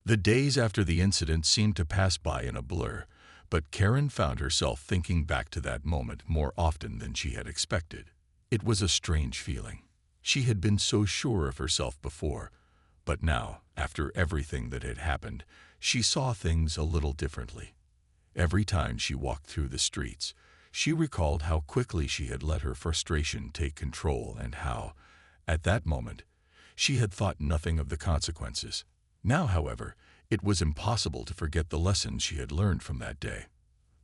The days after the incident seemed to pass by in a blur, but Karen found herself thinking back to that moment more often than she had expected. It was a strange feeling. She had been so sure of herself before, but now, after everything that had happened, she saw things a little differently. Every time she walked through the streets, she recalled how quickly she had let her frustration take control and how, at that moment, she had thought nothing of the consequences. Now, however, it was impossible to forget the lessons she had learned from that day.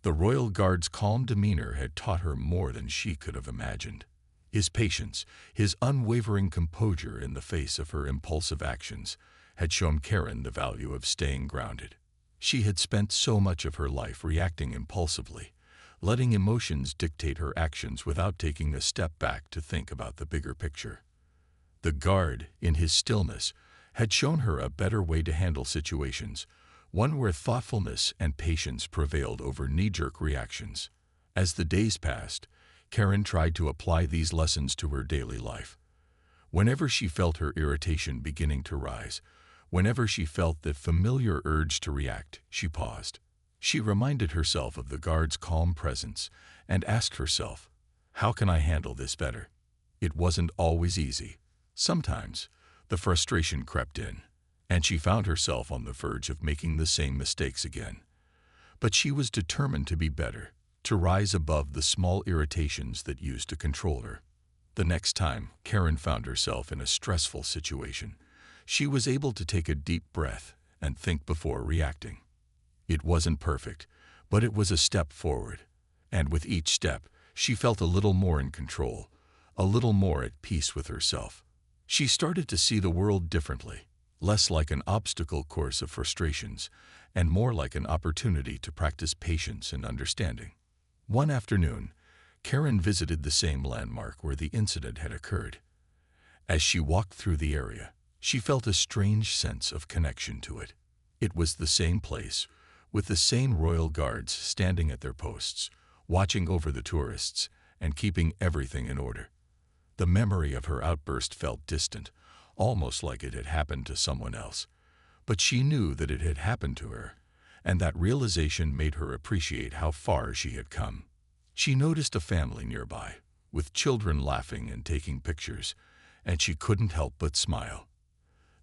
The royal guard's calm demeanor had taught her more than she could have imagined. His patience, his unwavering composure in the face of her impulsive actions, had shown Karen the value of staying grounded. She had spent so much of her life reacting impulsively, letting emotions dictate her actions without taking a step back to think about the bigger picture. The guard, in his stillness, had shown her a better way to handle situations, one where thoughtfulness and patience prevailed over knee-jerk reactions. As the days passed, Karen tried to apply these lessons to her daily life. Whenever she felt her irritation beginning to rise, whenever she felt the familiar urge to react, she paused. She reminded herself of the guard's calm presence and asked herself, "How can I handle this better?" It wasn't always easy. Sometimes, the frustration crept in, and she found herself on the verge of making the same mistakes again. But she was determined to be better, to rise above the small irritations that used to control her. The next time Karen found herself in a stressful situation, she was able to take a deep breath and think before reacting. It wasn't perfect, but it was a step forward, and with each step, she felt a little more in control, a little more at peace with herself. She started to see the world differently, less like an obstacle course of frustrations, and more like an opportunity to practice patience and understanding. One afternoon, Karen visited the same landmark where the incident had occurred. As she walked through the area, she felt a strange sense of connection to it. It was the same place, with the same royal guards standing at their posts, watching over the tourists and keeping everything in order. The memory of her outburst felt distant, almost like it had happened to someone else. But she knew that it had happened to her, and that realization made her appreciate how far she had come. She noticed a family nearby, with children laughing and taking pictures, and she couldn't help but smile.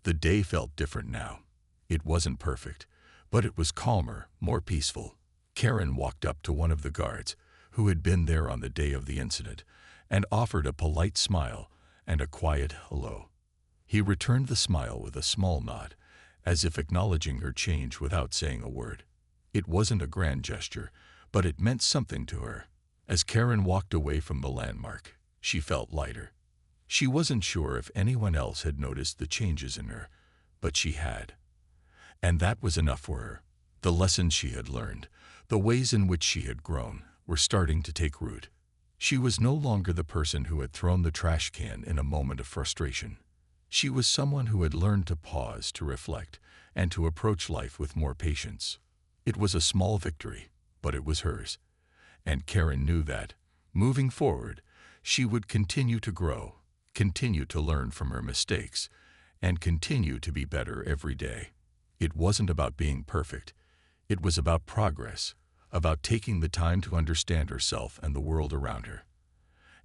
The day felt different now. It wasn't perfect, but it was calmer, more peaceful. Karen walked up to one of the guards, who had been there on the day of the incident, and offered a polite smile and a quiet hello. He returned the smile with a small nod, as if acknowledging her change without saying a word. It wasn't a grand gesture, but it meant something to her. As Karen walked away from the landmark, she felt lighter. She wasn't sure if anyone else had noticed the changes in her, but she had. And that was enough for her. The lessons she had learned, the ways in which she had grown, were starting to take root. She was no longer the person who had thrown the trash can in a moment of frustration. She was someone who had learned to pause, to reflect, and to approach life with more patience. It was a small victory, but it was hers. And Karen knew that, moving forward, she would continue to grow, continue to learn from her mistakes, and continue to be better every day. It wasn't about being perfect. It was about progress, about taking the time to understand herself and the world around her.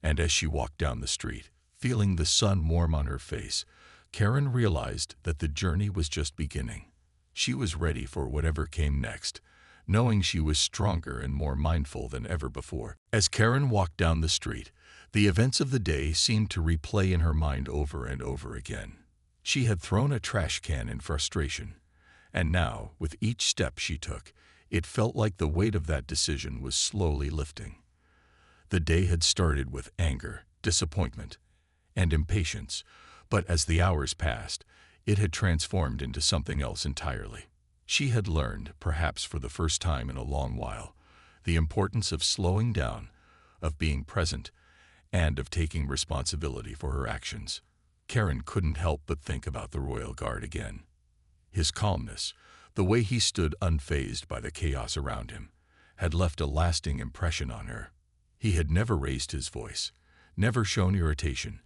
And as she walked down the street, feeling the sun warm on her face, Karen realized that the journey was just beginning. She was ready for whatever came next, knowing she was stronger and more mindful than ever before. As Karen walked down the street, the events of the day seemed to replay in her mind over and over again. She had thrown a trash can in frustration, and now, with each step she took, it felt like the weight of that decision was slowly lifting. The day had started with anger, disappointment, and impatience, but as the hours passed, it had transformed into something else entirely. She had learned, perhaps for the first time in a long while, the importance of slowing down, of being present, and of taking responsibility for her actions. Karen couldn't help but think about the royal guard again. His calmness, the way he stood unfazed by the chaos around him, had left a lasting impression on her. He had never raised his voice, never shown irritation,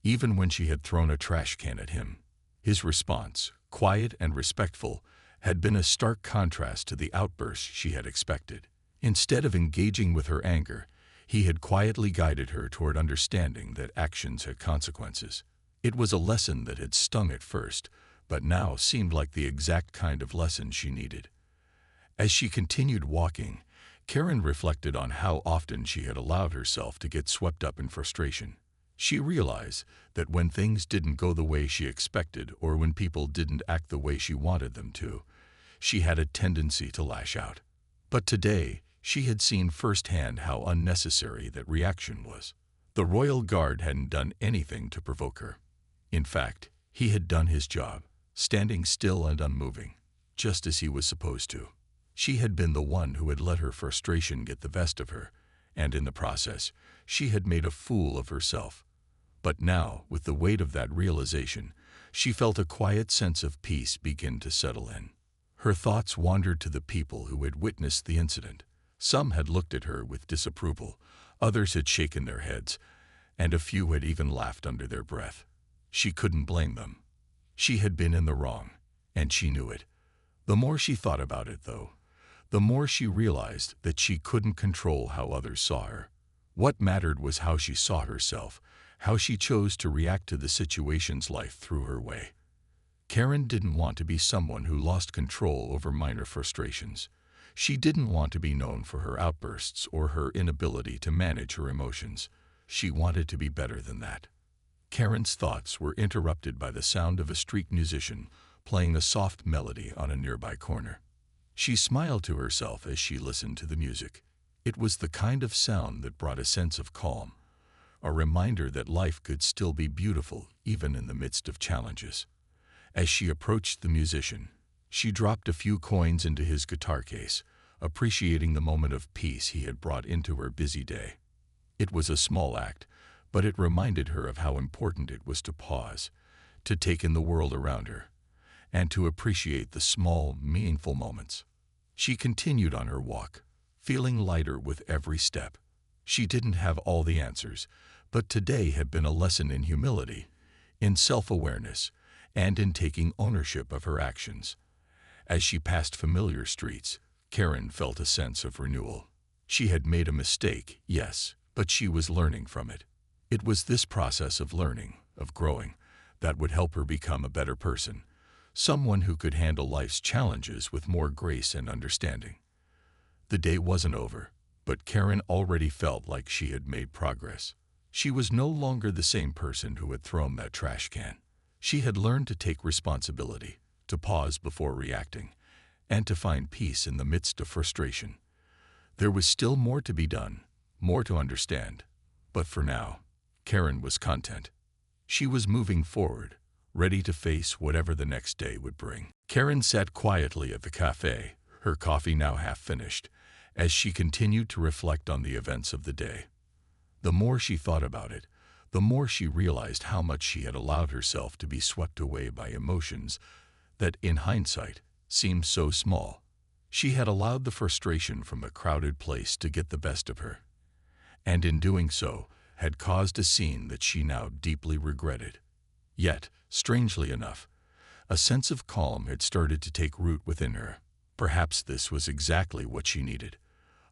even when she had thrown a trash can at him. His response, quiet and respectful, had been a stark contrast to the outburst she had expected. Instead of engaging with her anger, he had quietly guided her toward understanding that actions had consequences. It was a lesson that had stung at first, but now seemed like the exact kind of lesson she needed. As she continued walking, Karen reflected on how often she had allowed herself to get swept up in frustration. She realized that when things didn't go the way she expected or when people didn't act the way she wanted them to, she had a tendency to lash out. But today, she had seen firsthand how unnecessary that reaction was. The royal guard hadn't done anything to provoke her. In fact, he had done his job, standing still and unmoving, just as he was supposed to. She had been the one who had let her frustration get the best of her, and in the process, she had made a fool of herself. But now, with the weight of that realization, she felt a quiet sense of peace begin to settle in. Her thoughts wandered to the people who had witnessed the incident. Some had looked at her with disapproval, others had shaken their heads, and a few had even laughed under their breath. She couldn't blame them. She had been in the wrong, and she knew it. The more she thought about it, though, the more she realized that she couldn't control how others saw her. What mattered was how she saw herself, how she chose to react to the situations life threw her way. Karen didn't want to be someone who lost control over minor frustrations. She didn't want to be known for her outbursts or her inability to manage her emotions. She wanted to be better than that. Karen's thoughts were interrupted by the sound of a street musician playing a soft melody on a nearby corner. She smiled to herself as she listened to the music. It was the kind of sound that brought a sense of calm, a reminder that life could still be beautiful even in the midst of challenges. As she approached the musician, she dropped a few coins into his guitar case, appreciating the moment of peace he had brought into her busy day. It was a small act, but it reminded her of how important it was to pause, to take in the world around her, and to appreciate the small, meaningful moments. She continued on her walk, feeling lighter with every step. She didn't have all the answers, but today had been a lesson in humility, in self-awareness, and in taking ownership of her actions. As she passed familiar streets, Karen felt a sense of renewal. She had made a mistake, yes, but she was learning from it. It was this process of learning, of growing, that would help her become a better person, someone who could handle life's challenges with more grace and understanding. The day wasn't over, but Karen already felt like she had made progress. She was no longer the same person who had thrown that trash can. She had learned to take responsibility, to pause before reacting, and to find peace in the midst of frustration. There was still more to be done, more to understand, but for now, Karen was content. She was moving forward, ready to face whatever the next day would bring. Karen sat quietly at the cafe, her coffee now half finished, as she continued to reflect on the events of the day. The more she thought about it, the more she realized how much she had allowed herself to be swept away by emotions that, in hindsight, seemed so small. She had allowed the frustration from a crowded place to get the best of her, and in doing so, had caused a scene that she now deeply regretted. Yet, strangely enough, a sense of calm had started to take root within her. Perhaps this was exactly what she needed.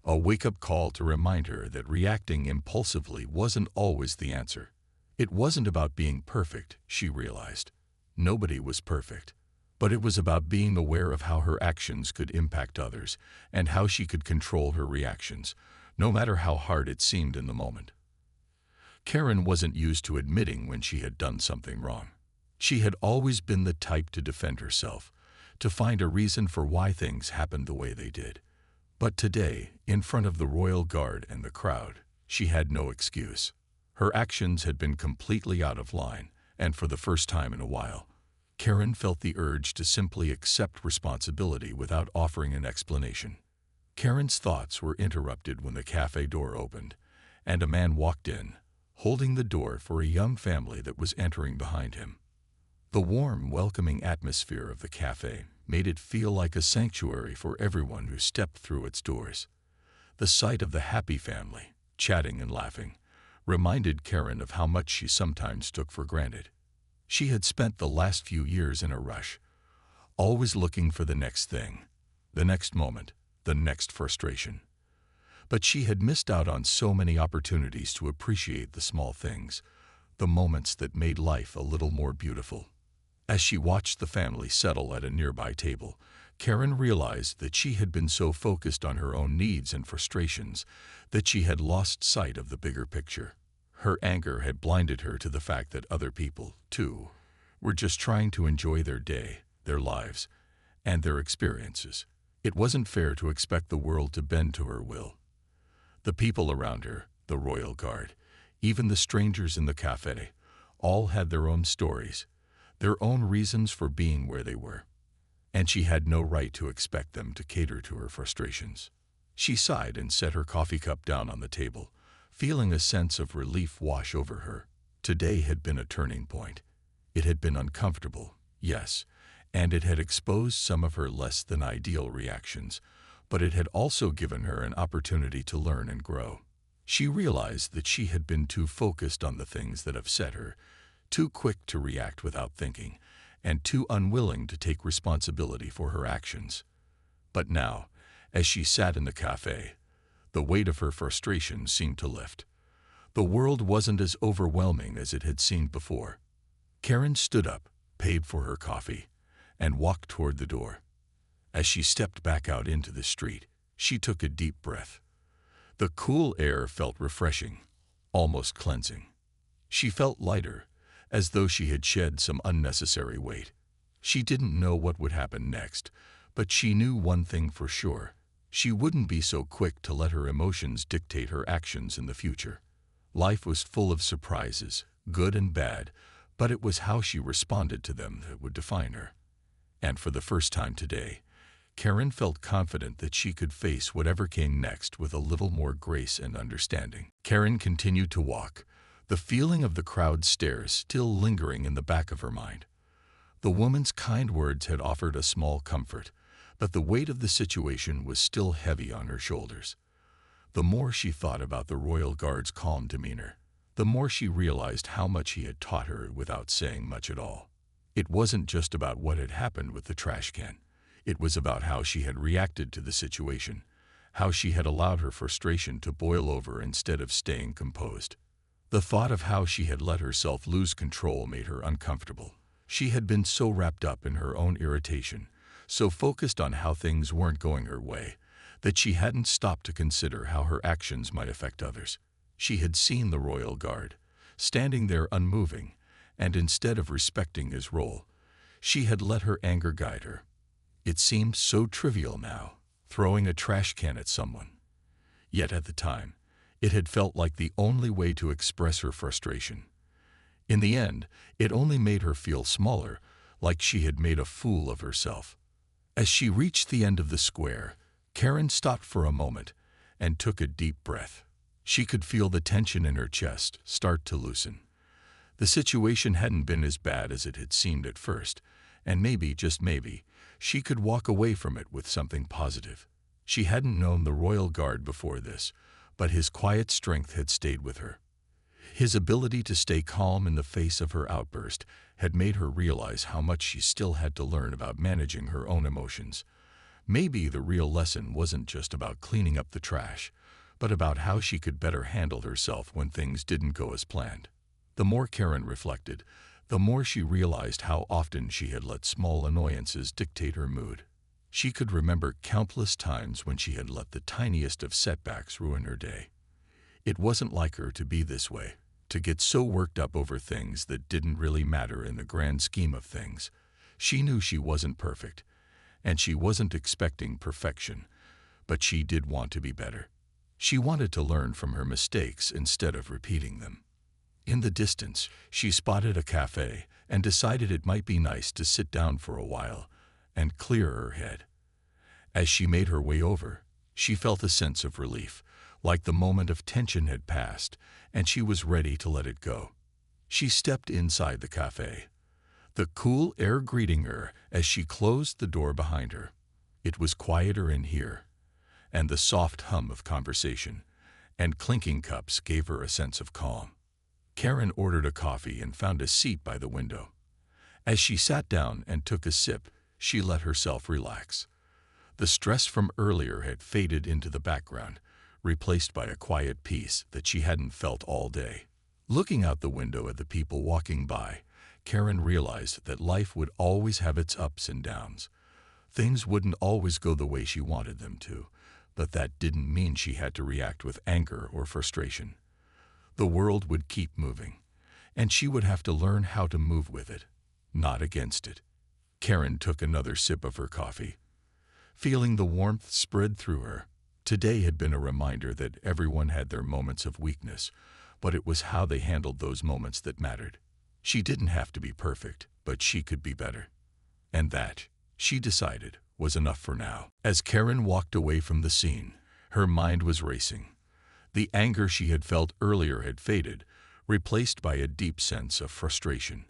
A wake-up call to remind her that reacting impulsively wasn't always the answer. It wasn't about being perfect, she realized. Nobody was perfect. But it was about being aware of how her actions could impact others and how she could control her reactions, no matter how hard it seemed in the moment. Karen wasn't used to admitting when she had done something wrong. She had always been the type to defend herself, to find a reason for why things happened the way they did. But today, in front of the royal guard and the crowd, she had no excuse. Her actions had been completely out of line, and for the first time in a while, Karen felt the urge to simply accept responsibility without offering an explanation. Karen's thoughts were interrupted when the cafe door opened, and a man walked in, holding the door for a young family that was entering behind him. The warm, welcoming atmosphere of the cafe made it feel like a sanctuary for everyone who stepped through its doors. The sight of the happy family, chatting and laughing, reminded Karen of how much she sometimes took for granted. She had spent the last few years in a rush, always looking for the next thing, the next moment, the next frustration. But she had missed out on so many opportunities to appreciate the small things, the moments that made life a little more beautiful. As she watched the family settle at a nearby table, Karen realized that she had been so focused on her own needs and frustrations that she had lost sight of the bigger picture. Her anger had blinded her to the fact that other people, too, were just trying to enjoy their day, their lives, and their experiences. It wasn't fair to expect the world to bend to her will. The people around her, the royal guard, even the strangers in the cafe, all had their own stories, their own reasons for being where they were, and she had no right to expect them to cater to her frustrations. She sighed and set her coffee cup down on the table, feeling a sense of relief wash over her. Today had been a turning point. It had been uncomfortable, yes, and it had exposed some of her less than ideal reactions, but it had also given her an opportunity to learn and grow. She realized that she had been too focused on the things that upset her, too quick to react without thinking, and too unwilling to take responsibility for her actions. But now, as she sat in the cafe, the weight of her frustration seemed to lift. The world wasn't as overwhelming as it had seemed before. Karen stood up, paid for her coffee, and walked toward the door. As she stepped back out into the street, she took a deep breath. The cool air felt refreshing, almost cleansing. She felt lighter, as though she had shed some unnecessary weight. She didn't know what would happen next, but she knew one thing for sure. She wouldn't be so quick to let her emotions dictate her actions in the future. Life was full of surprises, good and bad, but it was how she responded to them that would define her. And for the first time today, Karen felt confident that she could face whatever came next with a little more grace and understanding. Karen continued to walk, the feeling of the crowd's stares still lingering in the back of her mind. The woman's kind words had offered a small comfort, but the weight of the situation was still heavy on her shoulders. The more she thought about the royal guard's calm demeanor, the more she realized how much he had taught her without saying much at all. It wasn't just about what had happened with the trash can. It was about how she had reacted to the situation, how she had allowed her frustration to boil over instead of staying composed. The thought of how she had let herself lose control made her uncomfortable. She had been so wrapped up in her own irritation, so focused on how things weren't going her way, that she hadn't stopped to consider how her actions might affect others. She had seen the royal guard, standing there unmoving, and instead of respecting his role, she had let her anger guide her. It seemed so trivial now, throwing a trash can at someone. Yet at the time, it had felt like the only way to express her frustration. In the end, it only made her feel smaller, like she had made a fool of herself. As she reached the end of the square, Karen stopped for a moment and took a deep breath. She could feel the tension in her chest start to loosen. The situation hadn't been as bad as it had seemed at first, and maybe, just maybe, she could walk away from it with something positive. She hadn't known the royal guard before this, but his quiet strength had stayed with her. His ability to stay calm in the face of her outburst had made her realize how much she still had to learn about managing her own emotions. Maybe the real lesson wasn't just about cleaning up the trash, but about how she could better handle herself when things didn't go as planned. The more Karen reflected, the more she realized how often she had let small annoyances dictate her mood. She could remember countless times when she had let the tiniest of setbacks ruin her day. It wasn't like her to be this way, to get so worked up over things that didn't really matter in the grand scheme of things. She knew she wasn't perfect, and she wasn't expecting perfection, but she did want to be better. She wanted to learn from her mistakes instead of repeating them. In the distance, she spotted a cafe and decided it might be nice to sit down for a while and clear her head. As she made her way over, she felt a sense of relief, like the moment of tension had passed, and she was ready to let it go. She stepped inside the cafe, the cool air greeting her as she closed the door behind her. It was quieter in here, and the soft hum of conversation and clinking cups gave her a sense of calm. Karen ordered a coffee and found a seat by the window. As she sat down and took a sip, she let herself relax. The stress from earlier had faded into the background, replaced by a quiet peace that she hadn't felt all day. Looking out the window at the people walking by, Karen realized that life would always have its ups and downs. Things wouldn't always go the way she wanted them to, but that didn't mean she had to react with anger or frustration. The world would keep moving, and she would have to learn how to move with it, not against it. Karen took another sip of her coffee, feeling the warmth spread through her. Today had been a reminder that everyone had their moments of weakness, but it was how they handled those moments that mattered. She didn't have to be perfect, but she could be better. And that, she decided, was enough for now. As Karen walked away from the scene, her mind was racing. The anger she had felt earlier had faded, replaced by a deep sense of frustration.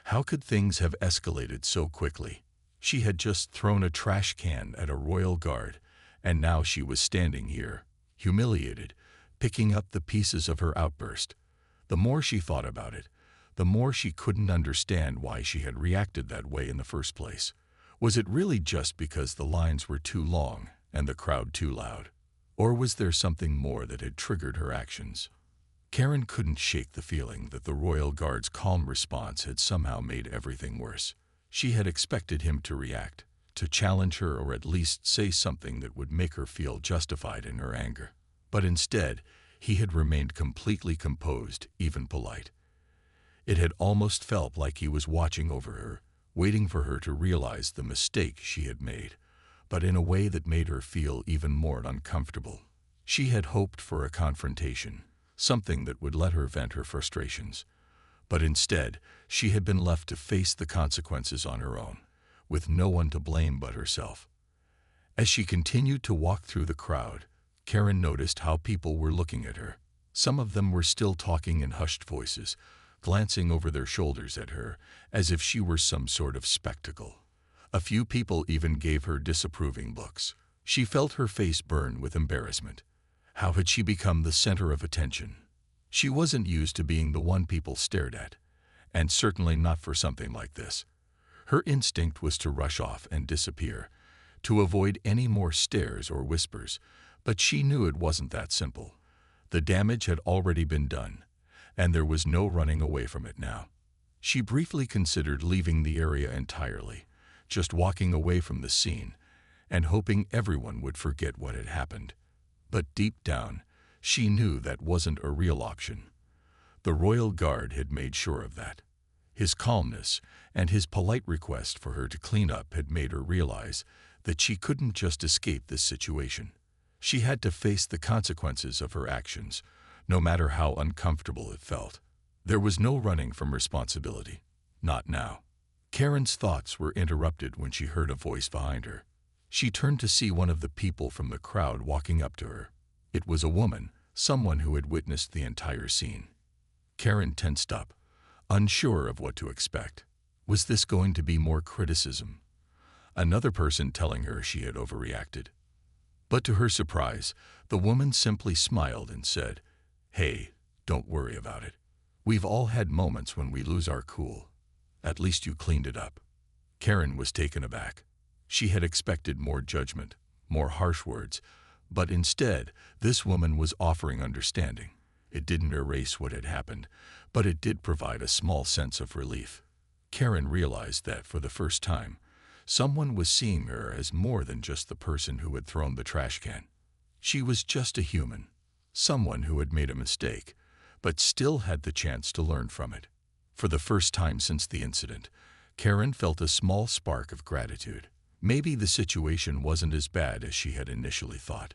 How could things have escalated so quickly? She had just thrown a trash can at a royal guard, and now she was standing here, humiliated, picking up the pieces of her outburst. The more she thought about it, the more she couldn't understand why she had reacted that way in the first place. Was it really just because the lines were too long and the crowd too loud? Or was there something more that had triggered her actions? Karen couldn't shake the feeling that the royal guard's calm response had somehow made everything worse. She had expected him to react, to challenge her or at least say something that would make her feel justified in her anger. But instead, he had remained completely composed, even polite. It had almost felt like he was watching over her, waiting for her to realize the mistake she had made, but in a way that made her feel even more uncomfortable. She had hoped for a confrontation, something that would let her vent her frustrations. But instead, she had been left to face the consequences on her own, with no one to blame but herself. As she continued to walk through the crowd, Karen noticed how people were looking at her. Some of them were still talking in hushed voices, glancing over their shoulders at her, as if she were some sort of spectacle. A few people even gave her disapproving looks. She felt her face burn with embarrassment. How had she become the center of attention? She wasn't used to being the one people stared at, and certainly not for something like this. Her instinct was to rush off and disappear, to avoid any more stares or whispers, but she knew it wasn't that simple. The damage had already been done, and there was no running away from it now. She briefly considered leaving the area entirely, just walking away from the scene, and hoping everyone would forget what had happened. But deep down, she knew that wasn't a real option. The royal guard had made sure of that. His calmness and his polite request for her to clean up had made her realize that she couldn't just escape this situation. She had to face the consequences of her actions, no matter how uncomfortable it felt. There was no running from responsibility. Not now. Karen's thoughts were interrupted when she heard a voice behind her. She turned to see one of the people from the crowd walking up to her. It was a woman, someone who had witnessed the entire scene. Karen tensed up, unsure of what to expect. Was this going to be more criticism? Another person telling her she had overreacted? But to her surprise, the woman simply smiled and said, "Hey, don't worry about it. We've all had moments when we lose our cool. At least you cleaned it up." Karen was taken aback. She had expected more judgment, more harsh words, but instead, this woman was offering understanding. It didn't erase what had happened, but it did provide a small sense of relief. Karen realized that, for the first time, someone was seeing her as more than just the person who had thrown the trash can. She was just a human, someone who had made a mistake, but still had the chance to learn from it. For the first time since the incident, Karen felt a small spark of gratitude. Maybe the situation wasn't as bad as she had initially thought.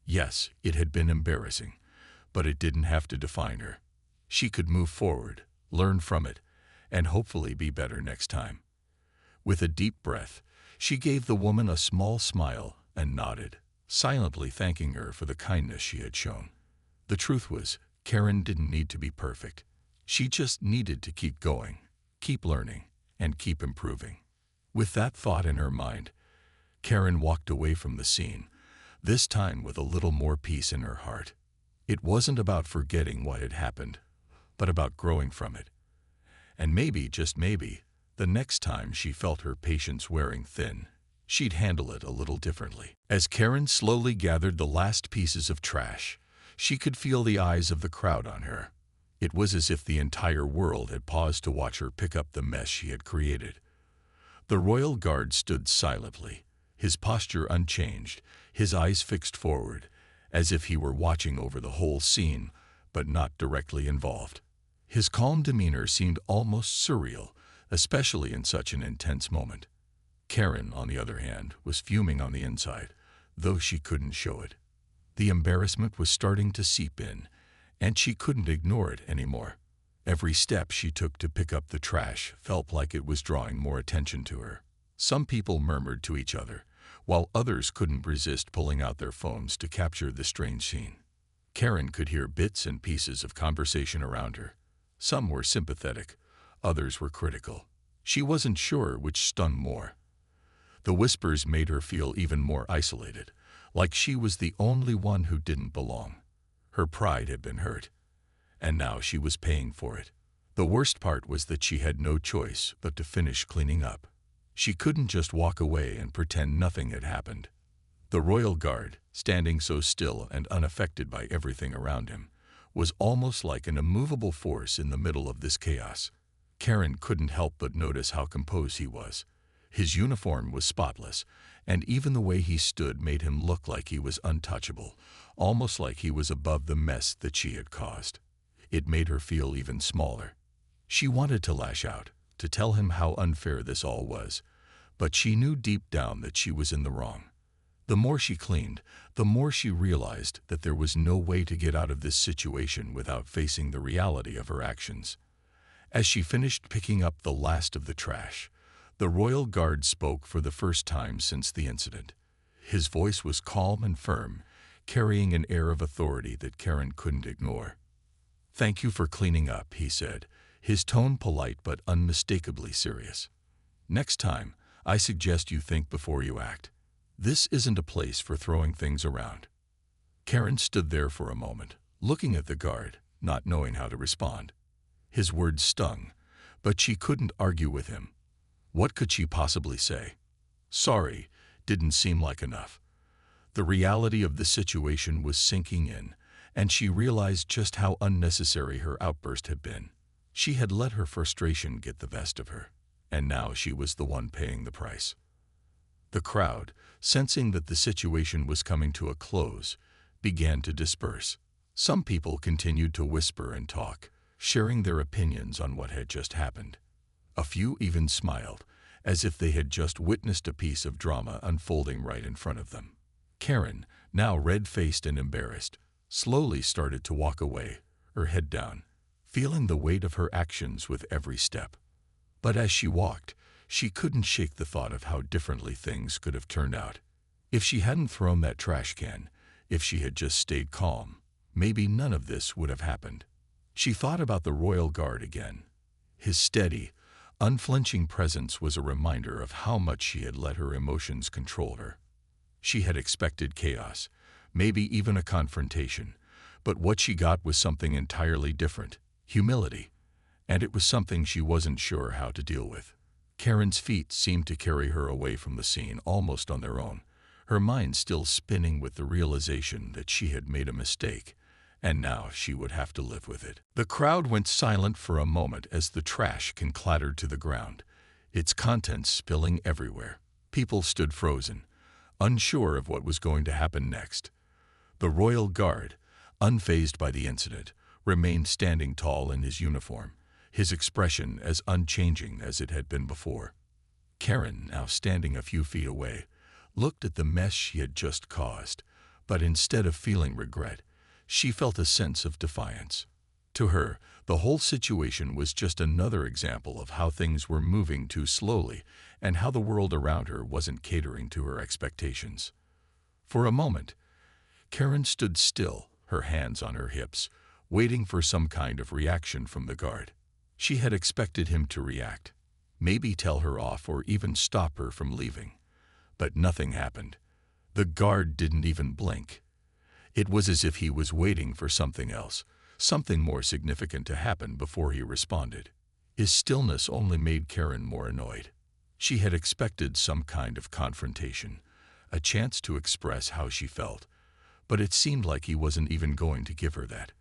Yes, it had been embarrassing, but it didn't have to define her. She could move forward, learn from it, and hopefully be better next time. With a deep breath, she gave the woman a small smile and nodded, silently thanking her for the kindness she had shown. The truth was, Karen didn't need to be perfect. She just needed to keep going, keep learning, and keep improving. With that thought in her mind, Karen walked away from the scene, this time with a little more peace in her heart. It wasn't about forgetting what had happened, but about growing from it. And maybe, just maybe, The next time she felt her patience wearing thin, she'd handle it a little differently. As Karen slowly gathered the last pieces of trash, she could feel the eyes of the crowd on her. It was as if the entire world had paused to watch her pick up the mess she had created. The royal guard stood silently, his posture unchanged, his eyes fixed forward, as if he were watching over the whole scene, but not directly involved. His calm demeanor seemed almost surreal, especially in such an intense moment. Karen, on the other hand, was fuming on the inside, though she couldn't show it. The embarrassment was starting to seep in, and she couldn't ignore it anymore. Every step she took to pick up the trash felt like it was drawing more attention to her. Some people murmured to each other, while others couldn't resist pulling out their phones to capture the strange scene. Karen could hear bits and pieces of conversation around her. Some were sympathetic, others were critical. She wasn't sure which stung more. The whispers made her feel even more isolated, like she was the only one who didn't belong. Her pride had been hurt, and now she was paying for it. The worst part was that she had no choice but to finish cleaning up. She couldn't just walk away and pretend nothing had happened. The royal guard, standing so still and unaffected by everything around him, was almost like an immovable force in the middle of this chaos. Karen couldn't help but notice how composed he was. His uniform was spotless, and even the way he stood made him look like he was untouchable, almost like he was above the mess that she had caused. It made her feel even smaller. She wanted to lash out, to tell him how unfair this all was, but she knew deep down that she was in the wrong. The more she cleaned, the more she realized that there was no way to get out of this situation without facing the reality of her actions. As she finished picking up the last of the trash, the royal guard spoke for the first time since the incident. His voice was calm and firm, carrying an air of authority that Karen couldn't ignore. "Thank you for cleaning up," he said, his tone polite but unmistakably serious. "Next time, I suggest you think before you act. This isn't a place for throwing things around." Karen stood there for a moment, looking at the guard, not knowing how to respond. His words stung, but she couldn't argue with him. What could she possibly say? Sorry didn't seem like enough. The reality of the situation was sinking in, and she realized just how unnecessary her outburst had been. She had let her frustration get the best of her, and now she was the one paying the price. The crowd, sensing that the situation was coming to a close, began to disperse. Some people continued to whisper and talk, sharing their opinions on what had just happened. A few even smiled, as if they had just witnessed a piece of drama unfolding right in front of them. Karen, now red-faced and embarrassed, slowly started to walk away, her head down, feeling the weight of her actions with every step. But as she walked, she couldn't shake the thought of how differently things could have turned out. If she hadn't thrown that trash can, if she had just stayed calm, maybe none of this would have happened. She thought about the royal guard again. His steady, unflinching presence was a reminder of how much she had let her emotions control her. She had expected chaos, maybe even a confrontation, but what she got was something entirely different: humility, and it was something she wasn't sure how to deal with. Karen's feet seemed to carry her away from the scene almost on their own, her mind still spinning with the realization that she had made a mistake, and now she would have to live with it. The crowd went silent for a moment as the trash can clattered to the ground, its contents spilling everywhere. People stood frozen, unsure of what was going to happen next. The royal guard, unfazed by the incident, remained standing tall in his uniform, his expression as unchanging as it had been before. Karen, now standing a few feet away, looked at the mess she had just caused, but instead of feeling regret, she felt a sense of defiance. To her, the whole situation was just another example of how things were moving too slowly and how the world around her wasn't catering to her expectations. For a moment, Karen stood still, her hands on her hips, waiting for some kind of reaction from the guard. She had expected him to react, maybe tell her off or even stop her from leaving. But nothing happened. The guard didn't even blink. It was as if he was waiting for something else, something more significant to happen before he responded. His stillness only made Karen more annoyed. She had expected some kind of confrontation, a chance to express how she felt, but it seemed like he wasn't even going to give her that.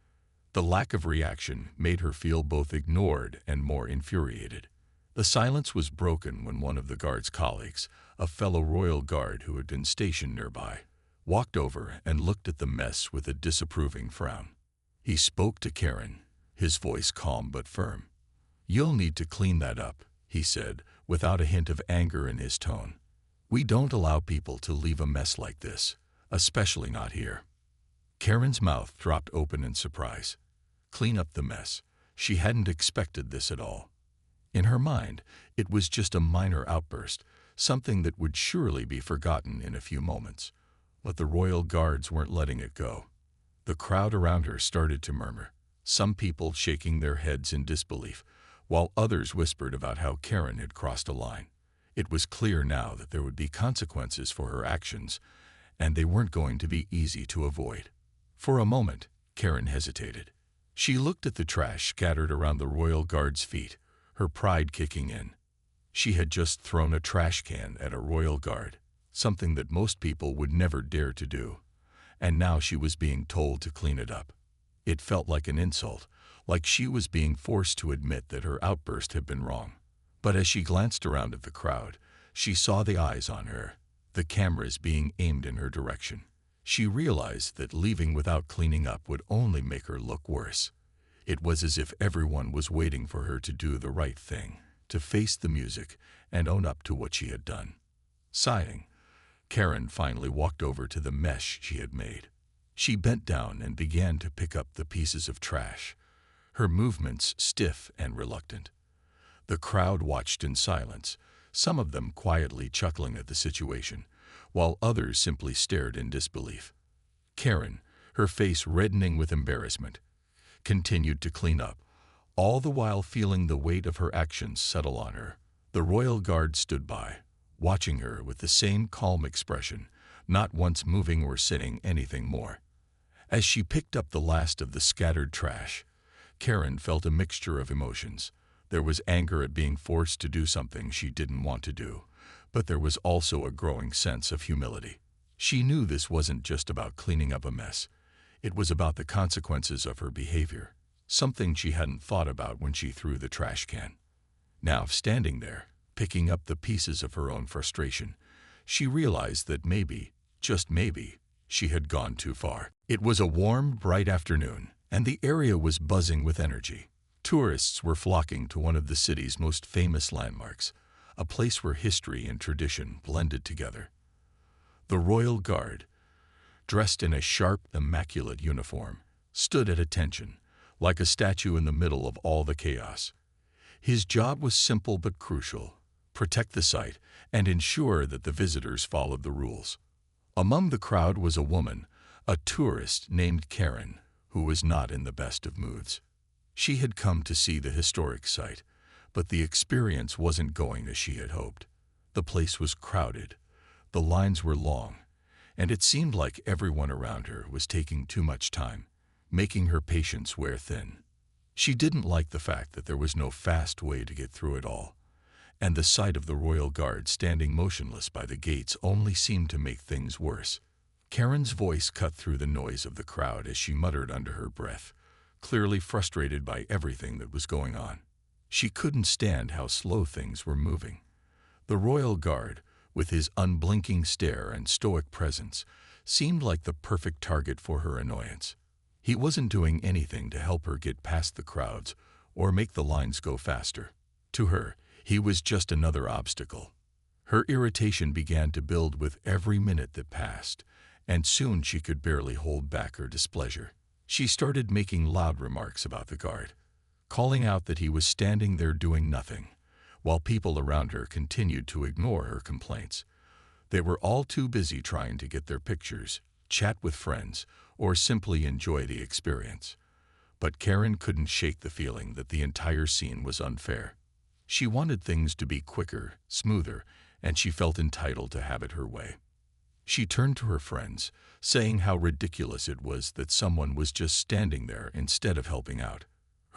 The lack of reaction made her feel both ignored and more infuriated. The silence was broken when one of the guard's colleagues, a fellow royal guard who had been stationed nearby, walked over and looked at the mess with a disapproving frown. He spoke to Karen, his voice calm but firm. "You'll need to clean that up," he said, without a hint of anger in his tone. "We don't allow people to leave a mess like this, especially not here." Karen's mouth dropped open in surprise. Clean up the mess. She hadn't expected this at all. In her mind, it was just a minor outburst, something that would surely be forgotten in a few moments. But the royal guards weren't letting it go. The crowd around her started to murmur, some people shaking their heads in disbelief, while others whispered about how Karen had crossed a line. It was clear now that there would be consequences for her actions, and they weren't going to be easy to avoid. For a moment, Karen hesitated. She looked at the trash scattered around the royal guard's feet, her pride kicking in. She had just thrown a trash can at a royal guard, something that most people would never dare to do, and now she was being told to clean it up. It felt like an insult, like she was being forced to admit that her outburst had been wrong. But as she glanced around at the crowd, she saw the eyes on her, the cameras being aimed in her direction. She realized that leaving without cleaning up would only make her look worse. It was as if everyone was waiting for her to do the right thing, to face the music and own up to what she had done. Sighing, Karen finally walked over to the mess she had made. She bent down and began to pick up the pieces of trash, her movements stiff and reluctant. The crowd watched in silence, some of them quietly chuckling at the situation, while others simply stared in disbelief. Karen, her face reddening with embarrassment, continued to clean up, all the while feeling the weight of her actions settle on her. The royal guard stood by, watching her with the same calm expression, not once moving or saying anything more. As she picked up the last of the scattered trash, Karen felt a mixture of emotions. There was anger at being forced to do something she didn't want to do, but there was also a growing sense of humility. She knew this wasn't just about cleaning up a mess. It was about the consequences of her behavior, something she hadn't thought about when she threw the trash can. Now, standing there, picking up the pieces of her own frustration, she realized that maybe, just maybe, she had gone too far. It was a warm, bright afternoon, and the area was buzzing with energy. Tourists were flocking to one of the city's most famous landmarks, a place where history and tradition blended together. The Royal Guard, dressed in a sharp, immaculate uniform, stood at attention, like a statue in the middle of all the chaos. His job was simple but crucial: protect the site and ensure that the visitors followed the rules. Among the crowd was a woman, a tourist named Karen, who was not in the best of moods. She had come to see the historic site, but the experience wasn't going as she had hoped. The place was crowded, the lines were long, and it seemed like everyone around her was taking too much time, making her patience wear thin. She didn't like the fact that there was no fast way to get through it all, and the sight of the royal guard standing motionless by the gates only seemed to make things worse. Karen's voice cut through the noise of the crowd as she muttered under her breath, clearly frustrated by everything that was going on. She couldn't stand how slow things were moving. The royal guard, with his unblinking stare and stoic presence, seemed like the perfect target for her annoyance. He wasn't doing anything to help her get past the crowds or make the lines go faster. To her, he was just another obstacle. Her irritation began to build with every minute that passed, and soon she could barely hold back her displeasure. She started making loud remarks about the guard, calling out that he was standing there doing nothing, while people around her continued to ignore her complaints. They were all too busy trying to get their pictures, chat with friends, or simply enjoy the experience. But Karen couldn't shake the feeling that the entire scene was unfair. She wanted things to be quicker, smoother, and she felt entitled to have it her way. She turned to her friends, saying how ridiculous it was that someone was just standing there instead of helping out.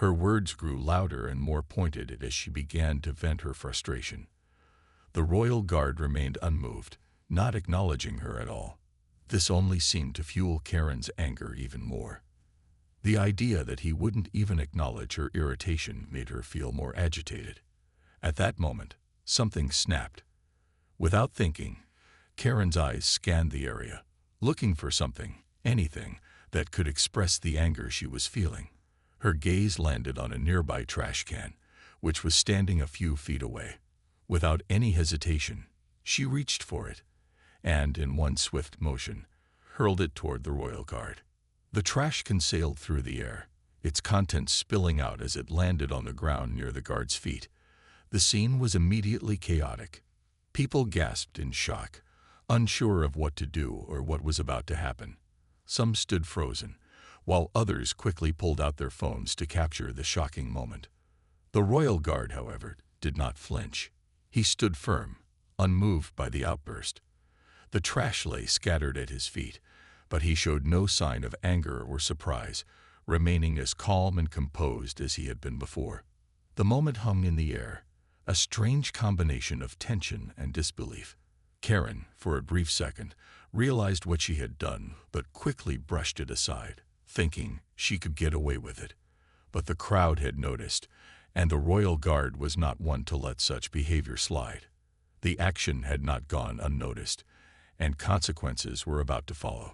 Her words grew louder and more pointed as she began to vent her frustration. The royal guard remained unmoved, not acknowledging her at all. This only seemed to fuel Karen's anger even more. The idea that he wouldn't even acknowledge her irritation made her feel more agitated. At that moment, something snapped. Without thinking, Karen's eyes scanned the area, looking for something, anything, that could express the anger she was feeling. Her gaze landed on a nearby trash can, which was standing a few feet away. Without any hesitation, she reached for it, and, in one swift motion, hurled it toward the royal guard. The trash can sailed through the air, its contents spilling out as it landed on the ground near the guard's feet. The scene was immediately chaotic. People gasped in shock, unsure of what to do or what was about to happen. Some stood frozen, while others quickly pulled out their phones to capture the shocking moment. The royal guard, however, did not flinch. He stood firm, unmoved by the outburst. The trash lay scattered at his feet, but he showed no sign of anger or surprise, remaining as calm and composed as he had been before. The moment hung in the air, a strange combination of tension and disbelief. Karen, for a brief second, realized what she had done, but quickly brushed it aside, thinking she could get away with it. But the crowd had noticed, and the royal guard was not one to let such behavior slide. The action had not gone unnoticed, and consequences were about to follow.